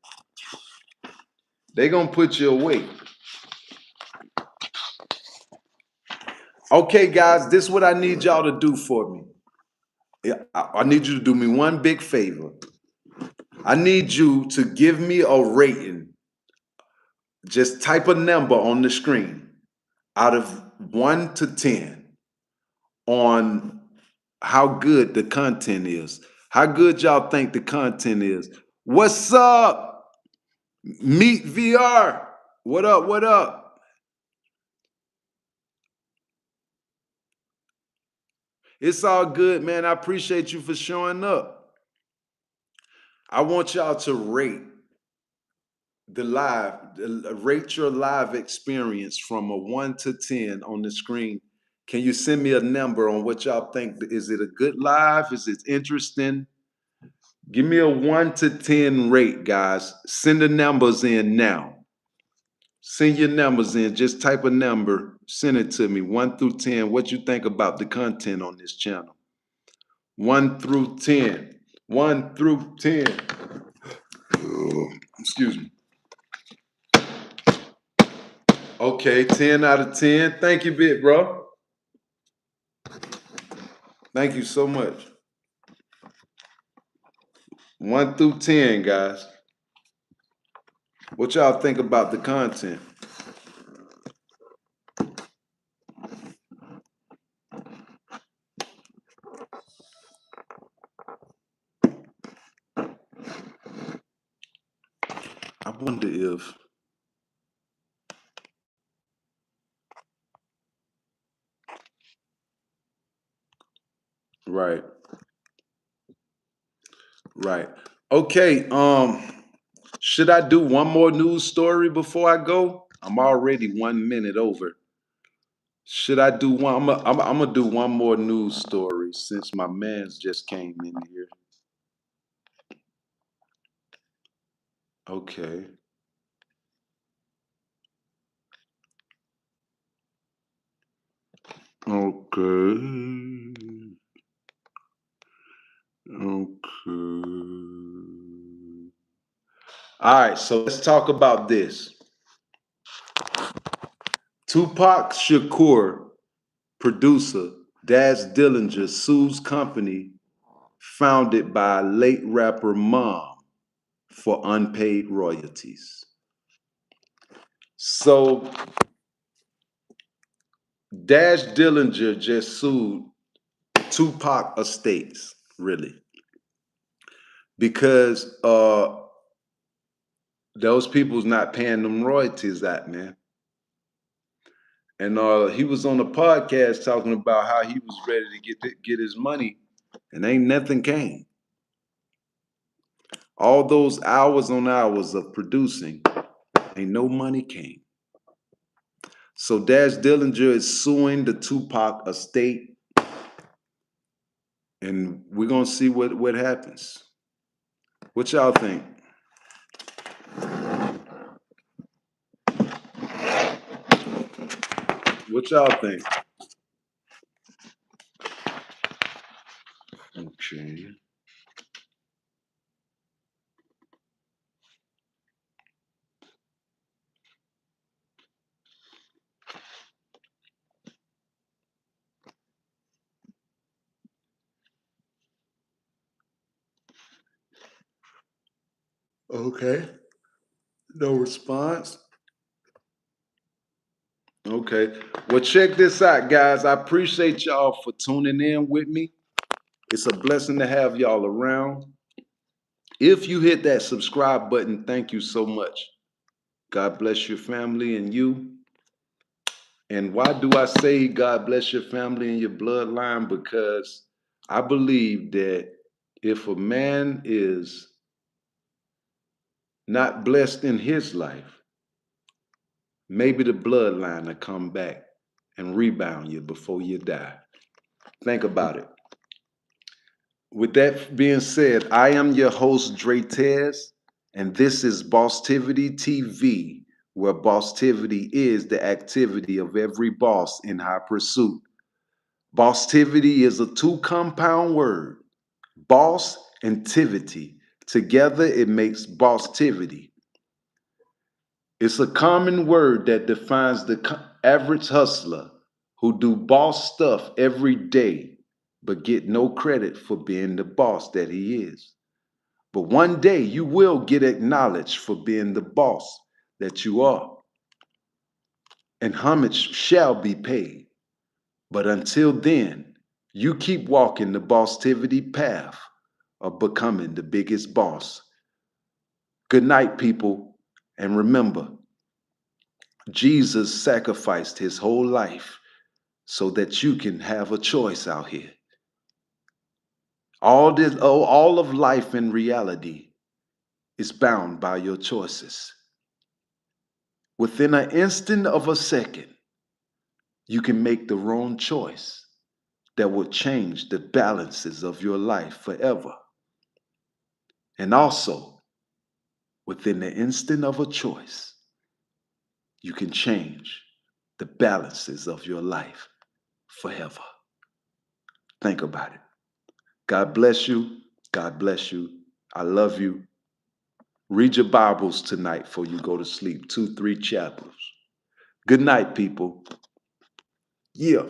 They gonna put you away. Okay, guys, this is what I need y'all to do for me. Yeah, I need you to do me one big favor. I need you to give me a rating. Just type a number on the screen out of 1 to 10 on how good the content is. How good y'all think the content is. What's up? Meet VR. What up? What up? It's all good, man. I appreciate you for showing up. I want y'all to rate your live experience from a 1 to 10 on the screen. Can you send me a number on what y'all think? Is it a good live? Is it interesting? Give me a 1 to 10 rate, guys. Send the numbers in now. Send your numbers in. Just type a number. Send it to me. 1 through 10. What you think about the content on this channel? 1 through 10. 1 through 10. Excuse me. Okay, 10 out of 10. Thank you, big bro. Thank you so much. 1 through 10, guys. What y'all think about the content? I wonder if right, right. Okay, should I do one more news story before I go? I'm already 1 minute over. Should I do one? I'm gonna do one more news story since my man's just came in here. Okay. Okay. Okay. All right, so let's talk about this. Tupac Shakur, producer Daz Dillinger, sues company founded by late rapper Mom for unpaid royalties. So Dash Dillinger just sued Tupac Estates, really, because those people's not paying them royalties out, man. And he was on a podcast talking about how he was ready to get his money, and ain't nothing came. All those hours on hours of producing, ain't no money came. So Dash Dillinger is suing the Tupac estate, and we're gonna see what happens. What y'all think? What y'all think? Okay. Okay. No response. Okay. Well, check this out, guys. I appreciate y'all for tuning in with me. It's a blessing to have y'all around. If you hit that subscribe button, thank you so much. God bless your family and you. And why do I say God bless your family and your bloodline? Because I believe that if a man is not blessed in his life, maybe the bloodline will come back and rebound you before you die. Think about it. With that being said, I am your host, Dre Tez, and this is Bosstiviti TV, where Bosstiviti is the activity of every boss in high pursuit. Bosstivity is a two compound word, boss and tivity. Together it makes bosstivity. It's a common word that defines the average hustler who do boss stuff every day but get no credit for being the boss that he is. But one day you will get acknowledged for being the boss that you are, and homage shall be paid. But until then, you keep walking the bosstivity path of becoming the biggest boss. Good night, people, and remember, Jesus sacrificed his whole life so that you can have a choice out here. All of life in reality is bound by your choices. Within an instant of a second, you can make the wrong choice that will change the balances of your life forever. And also, within the instant of a choice, you can change the balances of your life forever. Think about it. God bless you. God bless you. I love you. Read your Bibles tonight before you go to sleep. 2, 3 chapters. Good night, people. Yeah.